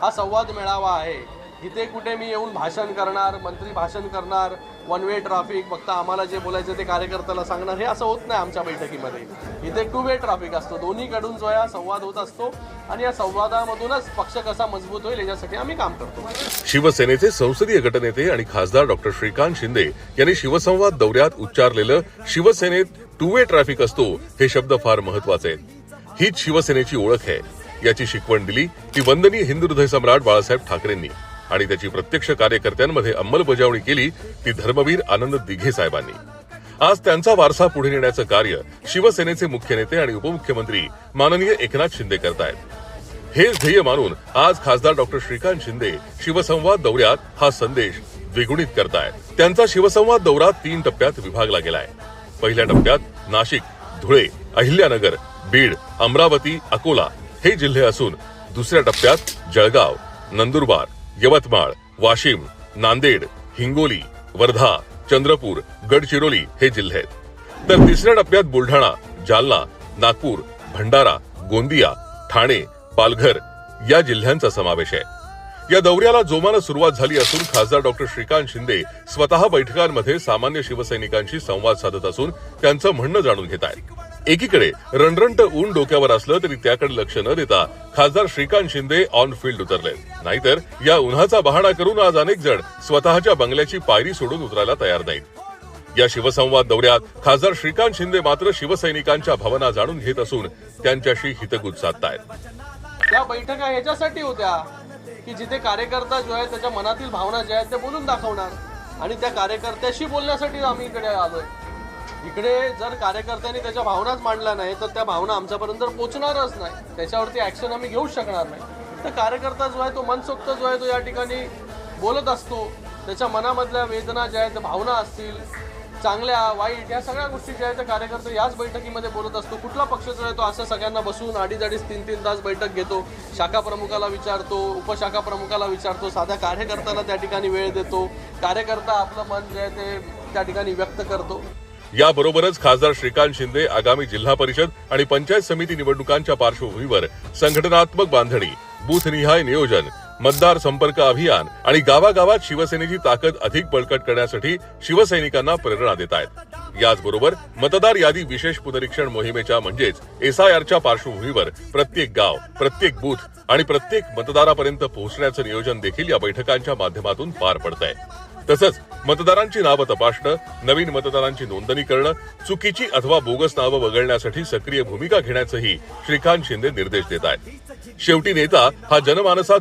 हा संवाद मेळावा आहे। इथे कुठे मी येऊन भाषण करणार, मंत्री भाषण करणार, वन वे ट्रॅफिक फक्त आम्हाला जे बोलायचं ते कार्यकर्त्याला सांगणार, हे असं होत नाही आमच्या बैठकीमध्ये। इथे टू वे ट्रॅफिक असतो, दोन्हीकडून जो आहे संवाद होत असतो आणि या संवादामधूनच पक्ष कसा मजबूत होईल याच्यासाठी आम्ही काम करतो। शिवसेनेचे संसदीय गटनेते आणि खासदार डॉक्टर श्रीकांत शिंदे यांनी शिवसंवाद दौऱ्यात उच्चारलेलं शिवसेनेत टू वे ट्रॅफिक असतो हे शब्द फार महत्वाचे आहेत। हीच शिवसेनेची ओळख आहे याची शिकवण दिली ती वंदनीय हिंदू हृदय सम्राट बाळासाहेब ठाकरेंनी आणि त्याची प्रत्यक्ष कार्यकर्त्यांमध्ये अंमलबजावणी केली ती धर्मवीर आनंद दिघे साहेबांनी। आज त्यांचा वारसा पुढे नेण्याचं कार्य शिवसेनेचे मुख्य नेते आणि उपमुख्यमंत्री माननीय एकनाथ शिंदे करतायत। हेच ध्येय मानून आज खासदार डॉक्टर श्रीकांत शिंदे शिवसंवाद दौऱ्यात हा संदेश द्विगुणित करतायत। त्यांचा शिवसंवाद दौरा 3 टप्प्यात विभागला गेलाय। पहिल्या टप्प्यात नाशिक, धुळे, अहिल्यानगर, बीड, अमरावती, अकोला हे जिल्हे असून दुसऱ्या टप्प्यात जळगाव, नंदुरबार, यवतमाळ, वाशिम, नांदेड, हिंगोली, वर्धा, चंद्रपूर, गडचिरोली हे जिल्हे आहेत। तर तिसऱ्या टप्प्यात बुलढाणा, जालना, नागपूर, भंडारा, गोंदिया, ठाणे, पालघर या जिल्ह्यांचा समावेश आहे। या दौऱ्याला जोमानं सुरुवात झाली असून खासदार डॉक्टर श्रीकांत शिंदे स्वतः बैठकांमध्ये सामान्य शिवसैनिकांशी संवाद साधत असून त्यांचं म्हणणं जाणून घेत आहेत। एकीकडे रणरणट ऊन डोक्यावर असलं तरी त्याकडे लक्ष न देता खासदार श्रीकांत शिंदे ऑन फील्ड उतरले। नाहीतर या उन्हाचा बहाणा करून आज अनेक जण स्वतःच्या बंगल्याची पायरी सोडून उतरायला तयार नाहीत। या शिवसंवाद दौऱ्यात खासदार श्रीकांत शिंदे मात्र शिवसैनिकांच्या भावना जाणून घेत असून त्यांच्याशी हितगुज साधतायत। या बैठका ह्याच्यासाठी होत्या की जिथे कार्यकर्ता जो आहे त्याच्या मनातील भावना ज्या आहेत ते बोलून दाखवणार आणि त्या कार्यकर्त्याशी बोलण्यासाठी आम्ही इकडे आलोय। इकडे जर कार्यकर्त्यांनी त्याच्या भावनाच मांडल्या नाही तर त्या भावना आमच्यापर्यंत पोहोचणारच नाही, त्याच्यावरती ऍक्शन आम्ही घेऊ शकणार नाही। तर कार्यकर्ता जो आहे तो मनसोक्त जो आहे तो या ठिकाणी बोलत असतो, त्याच्या मनामधल्या वेदना ज्या आहेत भावना असतील चांगल्या वाईट या सगळ्या गोष्टी ज्या आहेत कार्यकर्ता याच बैठकीमध्ये बोलत असतो। कुठला पक्ष जो आहे तो असं सगळ्यांना बसून 2.5-3 तास बैठक घेतो, शाखा प्रमुखाला विचारतो, उपशाखा प्रमुखाला विचारतो, साध्या कार्यकर्त्याला त्या ठिकाणी वेळ देतो, कार्यकर्ता आपलं मन जे आहे ते त्या ठिकाणी व्यक्त करतो। याबरोबरच खासदार श्रीकांत शिंदे आगामी जिल्हा परिषद आणि पंचायत समिती निवडणुकांच्या पार्श्वभूमीवर संघटनात्मक बांधणी, बूथनिहाय नियोजन, मतदार संपर्क अभियान आणि गावागावात शिवसेनेची ताकद अधिक बळकट करण्यासाठी शिवसैनिकांना प्रेरणा देत आहेत। याचबरोबर मतदार यादी विशेष पुनरीक्षण मोहिमेच्या म्हणजेच SIRच्या पार्श्वभूमीवर प्रत्येक गाव, प्रत्येक बूथ आणि प्रत्येक मतदारापर्यंत पोहोचण्याचं नियोजन देखील या बैठकांच्या माध्यमातून पार पडतंय। तसंच मतदारांची नावं तपासणं, नवीन मतदारांची नोंदणी करणं, चुकीची अथवा बोगस नावं वगळण्यासाठी सक्रिय भूमिका घेण्याचंही श्रीकांत शिंदे निर्देश देत आहेत। शेवटी नेता हा जनमानसात